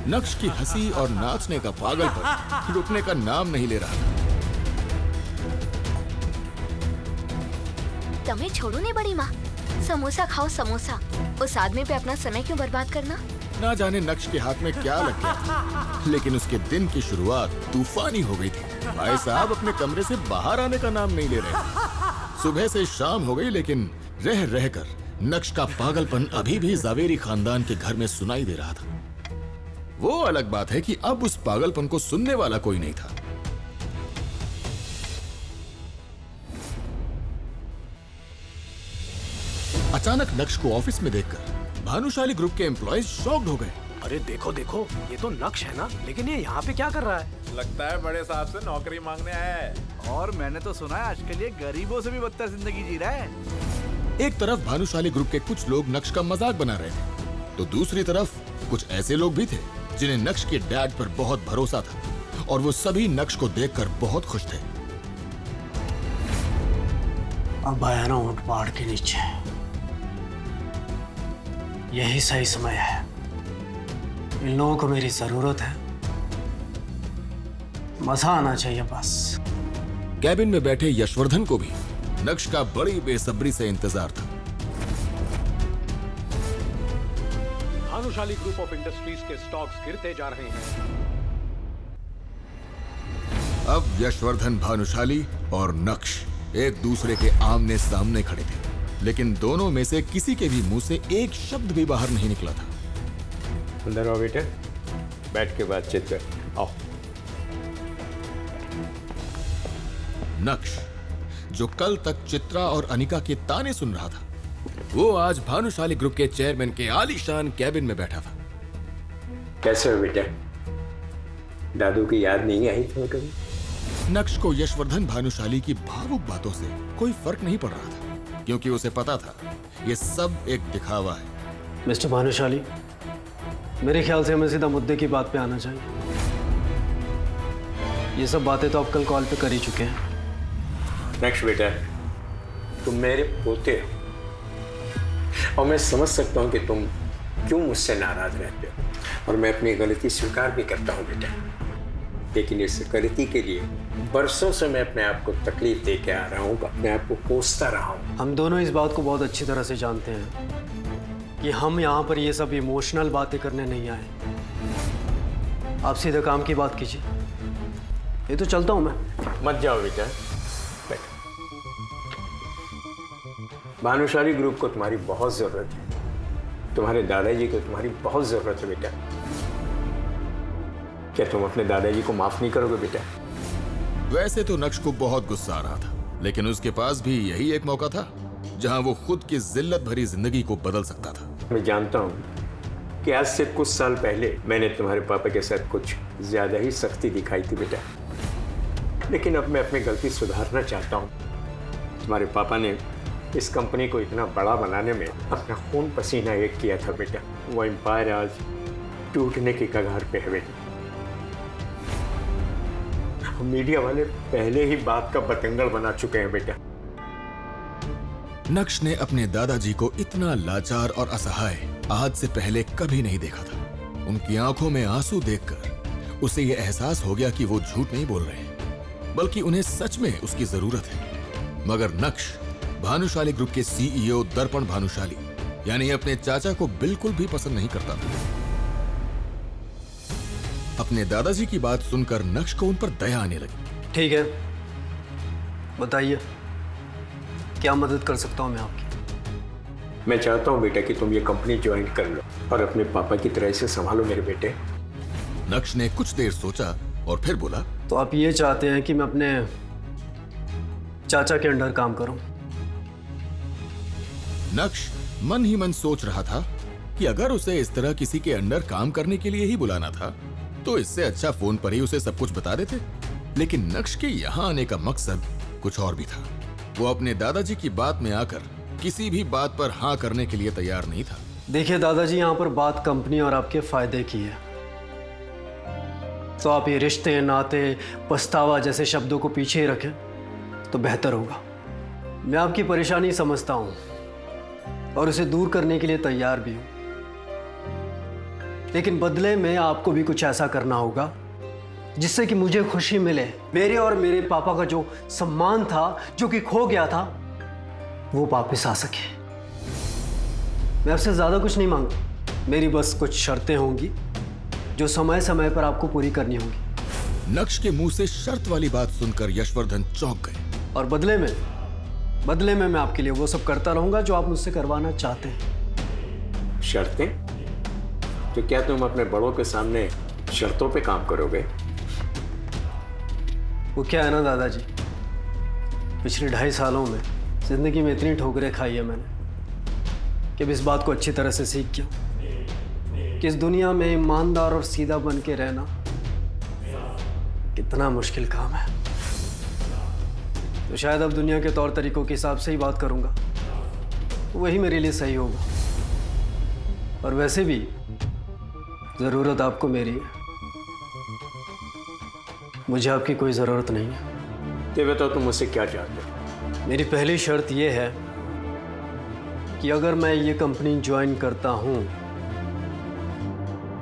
नक्श की हंसी और नाचने का पागलपन रुकने का नाम नहीं ले रहा था। તમે छोड़ो नहीं बड़ी माँ, समोसा खाओ समोसा। उस आदमी पे अपना समय क्यों बर्बाद करना। ना जाने नक्श के हाथ में क्या लग गया, लेकिन उसके दिन की शुरुआत तूफानी हो गई थी। भाई साहब अपने कमरे से बाहर आने का नाम नहीं ले रहे। सुबह से शाम हो गई, लेकिन रह रहकर नक्श का पागलपन अभी भी जावेरी खानदान के घर में सुनाई दे रहा था। वो अलग बात है कि अब उस पागलपन को सुनने वाला कोई नहीं था। अचानक नक्श को ऑफिस में देखकर भानुशाली ग्रुप के एम्प्लॉयज शॉक्ड हो गए। अरे देखो देखो, ये तो नक्श है ना, लेकिन ये यहाँ पे क्या कर रहा है? लगता है बड़े साहब से नौकरी मांगने आया है। और मैंने तो सुना है आजकल ये गरीबों से भी बदतर जिंदगी जी रहा है। एक तरफ भानुशाली ग्रुप के कुछ लोग नक्श का मजाक बना रहे थे, तो दूसरी तरफ कुछ ऐसे लोग भी थे जिन्हें नक्श के डैड पर बहुत भरोसा था और वो सभी नक्श को देखकर बहुत खुश थे। अब आया ना ऊंट पहाड़ के नीचे, यही सही समय है। इन लोगों को मेरी जरूरत है, मजा आना चाहिए बस। कैबिन में बैठे यशवर्धन को भी नक्श का बड़ी बेसब्री से इंतजार था। भानुशाली ग्रुप ऑफ इंडस्ट्रीज के स्टॉक्स गिरते जा रहे हैं। अब यशवर्धन, भानुशाली और नक्श एक दूसरे के आमने सामने खड़े थे, लेकिन दोनों में से किसी के भी मुंह से एक शब्द भी बाहर नहीं निकला था। अंदर आओ बेटे, बैठ के बातचीत कर। आओ। नक्श, जो कल तक चित्रा और अनिका के ताने सुन रहा था, वो आज भानुशाली ग्रुप के चेयरमैन के आलीशान कैबिन में बैठा था। कैसे हो बेटा? दादू की याद नहीं आई तुम्हें कभी? नक्श को यशवर्धन भानुशाली की भावुक बातों से कोई फर्क नहीं पड़ रहा था, क्योंकि उसे पता था ये सब एक दिखावा है। मिस्टर भानुशाली, मेरे ख्याल से हमें सीधा मुद्दे की बात पे आना चाहिए। ये सब बातें तो आप कल कॉल पे कर ही चुके हैं। नक्श बेटा, तुम मेरे पोते हो और मैं समझ सकता हूँ कि तुम क्यों मुझसे नाराज रहते हो, और मैं अपनी गलती स्वीकार भी करता हूँ बेटा। लेकिन इस गलती के लिए बरसों से मैं अपने आप को तकलीफ दे के आ रहा हूँ, अपने आप को कोसता रहा हूँ। हम दोनों इस बात को बहुत अच्छी तरह से जानते हैं कि हम यहाँ पर ये सब इमोशनल बातें करने नहीं आए। आप सीधे काम की बात कीजिए। ये तो चलता हूँ मैं। मत जाओ बेटा, बैठो। भानुशाली ग्रुप को तुम्हारी बहुत जरूरत है, तुम्हारे दादाजी को तुम्हारी बहुत जरूरत है बेटा। क्या तुम अपने दादाजी को माफ नहीं करोगे बेटा? वैसे तो नक्श को बहुत गुस्सा आ रहा था, लेकिन उसके पास भी यही एक मौका था जहां वो खुद की जिल्लत भरी जिंदगी को बदल सकता था। मैं जानता हूँ कि आज से कुछ साल पहले मैंने तुम्हारे पापा के साथ कुछ ज्यादा ही सख्ती दिखाई थी बेटा, लेकिन अब मैं अपनी गलती सुधारना चाहता हूँ। तुम्हारे पापा ने इस कंपनी को इतना बड़ा बनाने में अपना खून पसीना एक किया था बेटा। वो एम्पायर आज टूटने की कगार पे है बेटा। मीडिया वाले पहले ही बात का बतंगड़ बना चुके हैं बेटा। नक्श ने अपने दादाजी को इतना लाचार और असहाय आज से पहले कभी नहीं देखा था। उनकी आंखों में आंसू देखकर उसे यह एहसास हो गया कि वो झूठ नहीं बोल रहे हैं, बल्कि उन्हें सच में उसकी जरूरत है। मगर नक्श भानुशाली ग्रुप के सीईओ दर्पण भानुशाली यानी अपने चाचा को बिल्कुल भी पसंद नहीं करता था। अपने दादाजी की बात सुनकर नक्श को उन पर दया आने लगी। ठीक है, बताइए क्या मदद कर सकता हूँ मैं आपकी? मैं चाहता हूँ बेटा कि तुम ये कंपनी ज्वाइन कर लो और अपने पापा की तरह से संभालो मेरे बेटे। नक्श ने कुछ देर सोचा और फिर बोला, तो आप ये चाहते हैं कि मैं अपने चाचा के अंडर काम करूं? नक्श मन ही मन सोच रहा था कि अगर उसे इस तरह किसी के अंडर काम करने के लिए ही बुलाना था तो इससे अच्छा फोन पर ही उसे सब कुछ बता देते। लेकिन नक्श के यहाँ आने का मकसद कुछ और भी था। वो अपने दादाजी की बात में आकर किसी भी बात पर हाँ करने के लिए तैयार नहीं था। देखिए दादाजी, यहाँ पर बात कंपनी और आपके फायदे की है, तो आप ये रिश्ते, नाते, पछतावा जैसे शब्दों को पीछे ही रखें तो बेहतर होगा। मैं आपकी परेशानी समझता हूँ और उसे दूर करने के लिए तैयार भी हूँ, लेकिन बदले में आपको भी कुछ ऐसा करना होगा जिससे कि मुझे खुशी मिले। मेरे और मेरे पापा का जो सम्मान था, जो कि खो गया था, वो वापस आ सके। मैं आपसे ज्यादा कुछ नहीं मांगता, मेरी बस कुछ शर्तें होंगी जो समय समय पर आपको पूरी करनी होंगी। नक्श के मुंह से शर्त वाली बात सुनकर यशवर्धन चौंक गए। और बदले में मैं आपके लिए वो सब करता रहूंगा जो आप मुझसे करवाना चाहते हैं। शर्तें? तो क्या तुम अपने बड़ों के सामने शर्तों पे काम करोगे? वो क्या है ना दादाजी, पिछले 2.5 सालों में जिंदगी में इतनी ठोकरें खाई है मैंने कि अब इस बात को अच्छी तरह से सीख गया कि इस दुनिया में ईमानदार और सीधा बन के रहना कितना मुश्किल काम है। तो शायद अब दुनिया के तौर तरीकों के हिसाब से ही बात करूंगा, वही मेरे लिए सही होगा। और वैसे भी ज़रूरत आपको मेरी है, मुझे आपकी कोई ज़रूरत नहीं है। तो बताओ तुम मुझसे क्या चाहते हो? मेरी पहली शर्त यह है कि अगर मैं ये कंपनी ज्वाइन करता हूं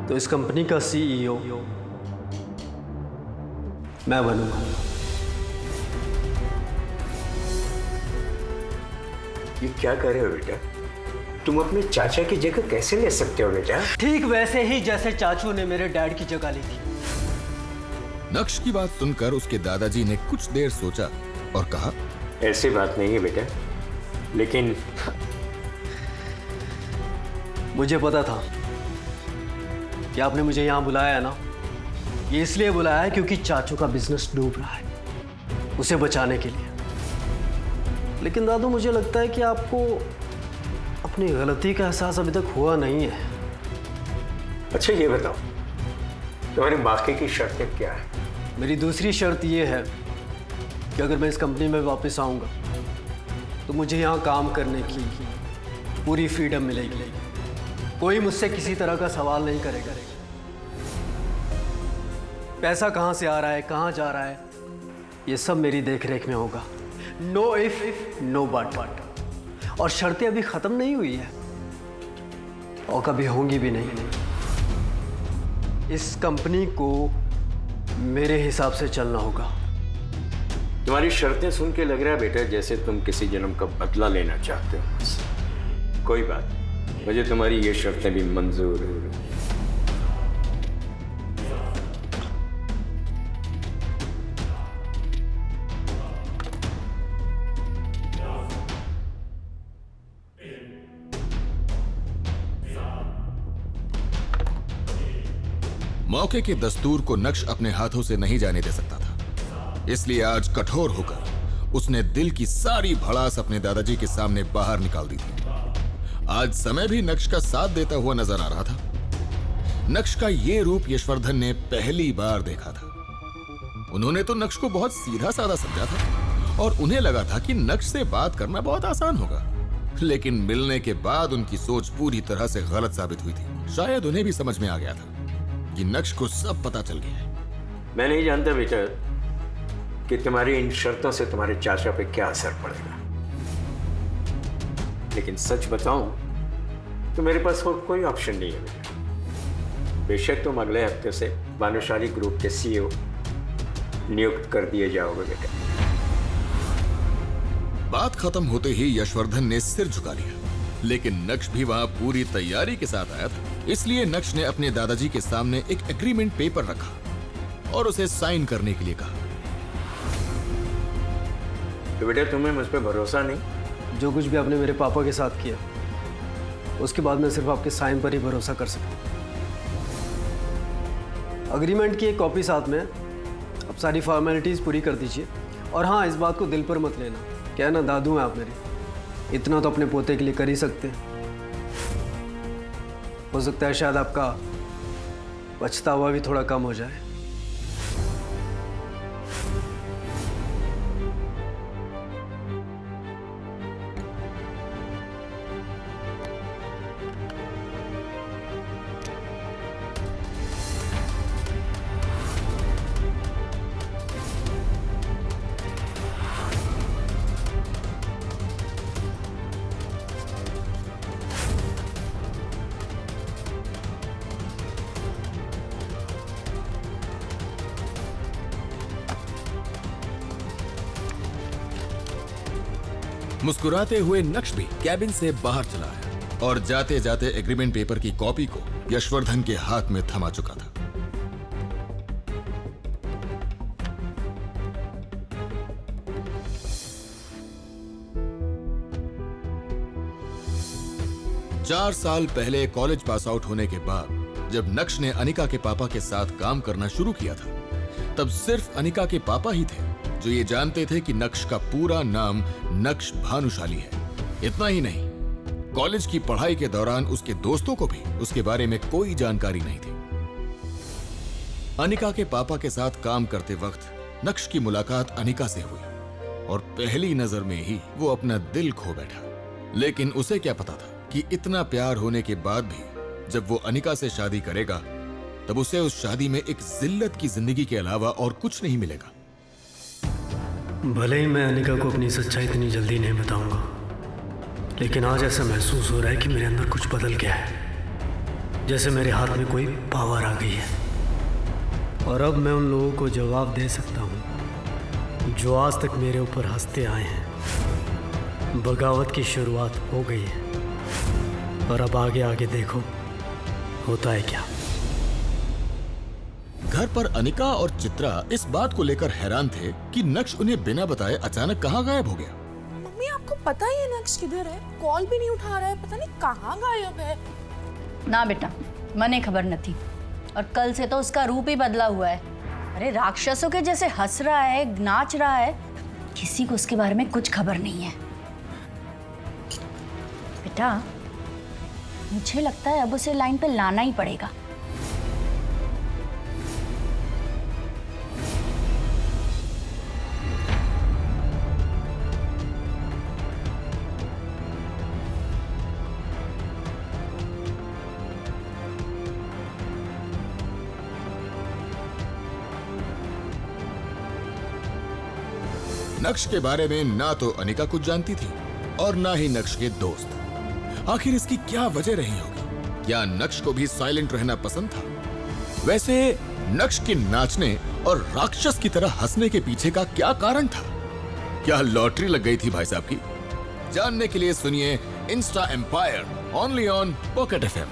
तो इस कंपनी का CEO मैं बनूंगा। ये क्या कर रहे हो बेटा? तुम अपने चाचा की जगह कैसे ले सकते हो बेटा? ठीक वैसे ही जैसे चाचू ने मेरे डैड की जगह ली थी। नक्श की बात सुनकर उसके दादाजी ने कुछ देर सोचा और कहा, ऐसी बात नहीं है बेटा, लेकिन मुझे पता था कि आपने मुझे यहां बुलाया है ना, ये इसलिए बुलाया है क्योंकि चाचू का बिजनेस डूब रहा है, उसे बचाने के लिए। लेकिन दादू, मुझे लगता है कि आपको अपनी गलती का एहसास अभी तक हुआ नहीं है। अच्छा ये बताओ, तुम्हारी बाकी की शर्तें क्या है? मेरी दूसरी शर्त ये है कि अगर मैं इस कंपनी में वापस आऊंगा तो मुझे यहाँ काम करने की पूरी फ्रीडम मिलेगी। कोई मुझसे किसी तरह का सवाल नहीं करेगा। पैसा कहाँ से आ रहा है, कहाँ जा रहा है, ये सब मेरी देखरेख में होगा। No if no but. और शर्तें अभी खत्म नहीं हुई है और कभी होंगी भी नहीं। इस कंपनी को मेरे हिसाब से चलना होगा। तुम्हारी शर्तें सुन के लग रहा है बेटा जैसे तुम किसी जन्म का बदला लेना चाहते हो। कोई बात, मुझे तुम्हारी ये शर्तें भी मंजूर है। मौके के दस्तूर को नक्श अपने हाथों से नहीं जाने दे सकता था, इसलिए आज कठोर होकर उसने दिल की सारी भड़ास अपने दादाजी के सामने बाहर निकाल दी थी। आज समय भी नक्श का साथ देता हुआ नजर आ रहा था। नक्श का ये रूप यशवर्धन ने पहली बार देखा था। उन्होंने तो नक्श को बहुत सीधा साधा समझा था और उन्हें लगा था कि नक्श से बात करना बहुत आसान होगा, लेकिन मिलने के बाद उनकी सोच पूरी तरह से गलत साबित हुई थी। शायद उन्हें भी समझ में आ गया था कि नक्श को सब पता चल गया है। मैं नहीं जानता बेटा कि तुम्हारी इन शर्तों से तुम्हारे चाचा पे क्या असर पड़ेगा, लेकिन सच बताऊं तो मेरे पास और कोई ऑप्शन नहीं है बेटा। बेशक तुम अगले हफ्ते से भानुशाली ग्रुप के CEO नियुक्त कर दिए जाओगे बेटा। बात खत्म होते ही यशवर्धन ने सिर झुका लिया, लेकिन नक्श भी वहां पूरी तैयारी के साथ आया था। इसलिए नक्श ने अपने दादाजी के सामने एक एग्रीमेंट पेपर रखा और उसे साइन करने के लिए कहा। तो बेटा तुम्हें मुझ पर भरोसा नहीं? जो कुछ भी आपने मेरे पापा के साथ किया, उसके बाद मैं सिर्फ आपके साइन पर ही भरोसा कर सकता। अग्रीमेंट की एक कॉपी साथ में, अब सारी फॉर्मेलिटीज पूरी कर दीजिए। और हाँ, इस बात को दिल पर मत लेना, क्या है ना, दादू हैं आप मेरे, इतना तो अपने पोते के लिए कर ही सकते हैं। हो सकता है शायद आपका पछतावा भी थोड़ा कम हो जाए। मुस्कुराते हुए नक्श भी कैबिन से बाहर चला आया और जाते जाते एग्रीमेंट पेपर की कॉपी को यशवर्धन के हाथ में थमा चुका था। चार साल पहले कॉलेज पास आउट होने के बाद जब नक्श ने अनिका के पापा के साथ काम करना शुरू किया था, तब सिर्फ अनिका के पापा ही थे जो ये जानते थे कि नक्श का पूरा नाम नक्श भानुशाली है। इतना ही नहीं, कॉलेज की पढ़ाई के दौरान उसके दोस्तों को भी उसके बारे में कोई जानकारी नहीं थी। अनिका के पापा के साथ काम करते वक्त नक्श की मुलाकात अनिका से हुई और पहली नजर में ही वो अपना दिल खो बैठा। लेकिन उसे क्या पता था कि इतना प्यार होने के बाद भी जब वो अनिका से शादी करेगा तब उसे उस शादी में एक जिल्लत की जिंदगी के अलावा और कुछ नहीं मिलेगा। भले ही मैं अनिका को अपनी सच्चाई इतनी जल्दी नहीं बताऊंगा, लेकिन आज ऐसा महसूस हो रहा है कि मेरे अंदर कुछ बदल गया है, जैसे मेरे हाथ में कोई पावर आ गई है और अब मैं उन लोगों को जवाब दे सकता हूं जो आज तक मेरे ऊपर हंसते आए हैं। बगावत की शुरुआत हो गई है और अब आगे आगे देखो होता है क्या। घर पर अनिका और चित्रा इस बात को लेकर हैरान थे कि नक्श उन्हें बिना बताए अचानक कहाँ गायब हो गया। मम्मी आपको पता ही है नक्श किधर है? कॉल भी नहीं उठा रहा है, पता नहीं कहाँ गायब है। ना बेटा, मने खबर न थी और कल से तो उसका रूप ही बदला हुआ है। अरे राक्षसों के जैसे हंस रहा है, नाच रहा है, किसी को उसके बारे में कुछ खबर नहीं है। बेटा मुझे लगता है अब उसे लाइन पे लाना ही पड़ेगा। नक्श के बारे में ना तो अनिका कुछ जानती थी और ना ही नक्श के दोस्त। आखिर इसकी क्या वजह रही होगी? क्या नक्श को भी साइलेंट रहना पसंद था? वैसे नक्श के नाचने और राक्षस की तरह हंसने के पीछे का क्या कारण था? क्या लॉटरी लग गई थी भाई साहब की? जानने के लिए सुनिए Insta Empire only on Pocket FM।